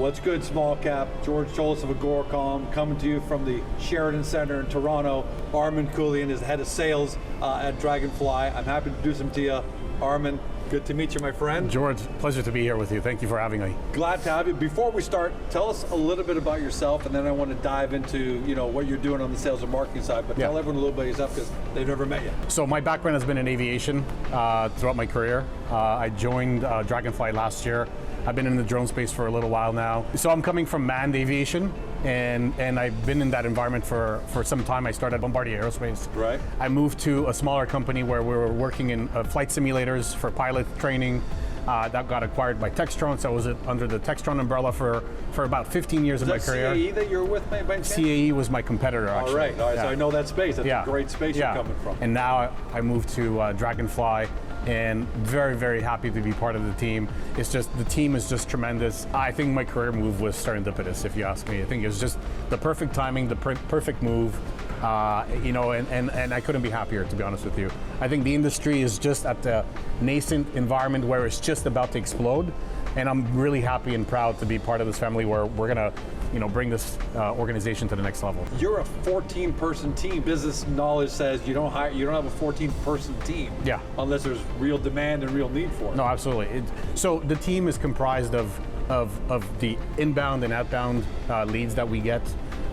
What's good, small cap? George Jolis of AGORACOM coming to you from the Sheridan Center in Toronto. Armen Keuleyan is the head of sales at Draganfly. I'm happy to introduce him to you. Armen, good to meet you, my friend. George, pleasure to be here with you. Thank you for having me. Glad to have you. Before we start, tell us a little bit about yourself, and then I want to dive into what you're doing on the sales and marketing side. But tell everyone a little bit about yourself because they've never met you. So my background has been in aviation throughout my career. I joined Draganfly last year. I've been in the drone space for a little while now. So I'm coming from manned aviation, and I've been in that environment for some time. I started at Bombardier Aerospace. Right. I moved to a smaller company where we were working in flight simulators for pilot training. That got acquired by Textron, so I was under the Textron umbrella for about 15 years of my career. CAE that you're with, by chance? CAE was my competitor, actually. All right, so I know that space. That's a great space you're coming from. And now I moved to Draganfly, and very, very happy to be part of the team. It's just, the team is just tremendous. I think my career move was serendipitous, if you ask me. I think it was just the perfect timing, the perfect move. And I couldn't be happier, to be honest with you. I think the industry is just at the nascent environment where it's just about to explode, and I'm really happy and proud to be part of this family where we're gonna, bring this organization to the next level. You're a 14-person team. Business knowledge says you don't have a 14-person team. Yeah. Unless there's real demand and real need for it. No, absolutely. So the team is comprised of the inbound and outbound leads that we get.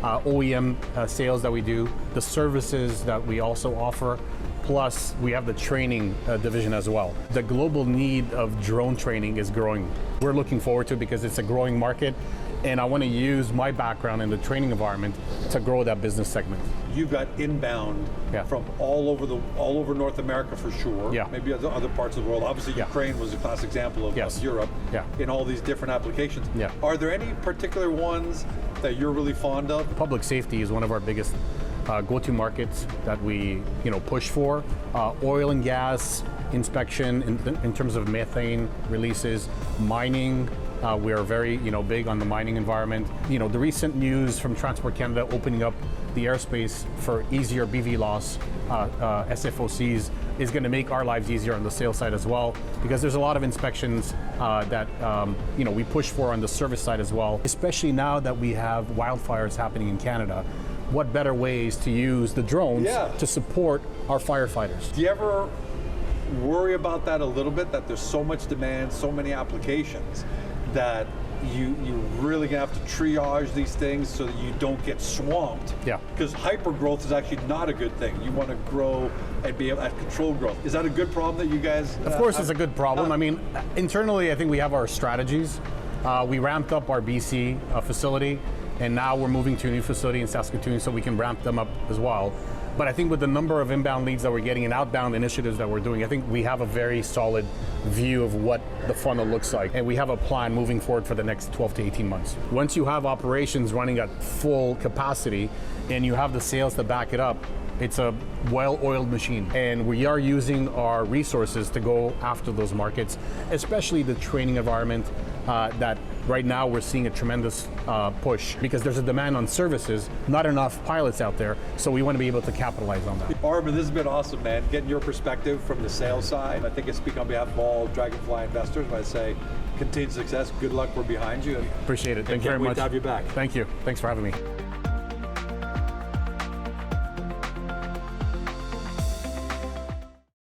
OEM sales that we do, the services that we also offer, plus we have the training division as well. The global need of drone training is growing. We're looking forward to it because it's a growing market, and I want to use my background in the training environment to grow that business segment. You've got inbound from all over North America for sure. Yeah. Maybe other parts of the world. Obviously, Ukraine was a classic example of Europe in all these different applications. Yeah. Are there any particular ones that you're really fond of? Public safety is one of our biggest go-to markets that we push for. Oil and gas inspection in terms of methane releases, mining. We are very big on the mining environment. The recent news from Transport Canada opening up the airspace for easier BV loss, SFOCs, is going to make our lives easier on the sales side as well, because there's a lot of inspections that we push for on the service side as well, especially now that we have wildfires happening in Canada. What better ways to use the drones to support our firefighters? Do you ever worry about that a little bit, that there's so much demand, so many applications, that you really gonna have to triage these things so that you don't get swamped? Yeah. Because hyper growth is actually not a good thing. You want to grow and be able to control growth. Is that a good problem that you guys Of course it's a good problem. I mean, internally I think we have our strategies. We ramped up our BC facility, and now we're moving to a new facility in Saskatoon so we can ramp them up as well. But I think with the number of inbound leads that we're getting and outbound initiatives that we're doing, I think we have a very solid view of what the funnel looks like. And we have a plan moving forward for the next 12 to 18 months. Once you have operations running at full capacity and you have the sales to back it up, it's a well-oiled machine. And we are using our resources to go after those markets, especially the training environment that right now we're seeing a tremendous push because there's a demand on services, not enough pilots out there, so we want to be able to capitalize on that. Armen, this has been awesome, man. Getting your perspective from the sales side. I think I speak on behalf of all Draganfly investors when I say continued success, good luck, we're behind you. Appreciate it, thank you very much. Can't wait to have you back. Thank you, thanks for having me.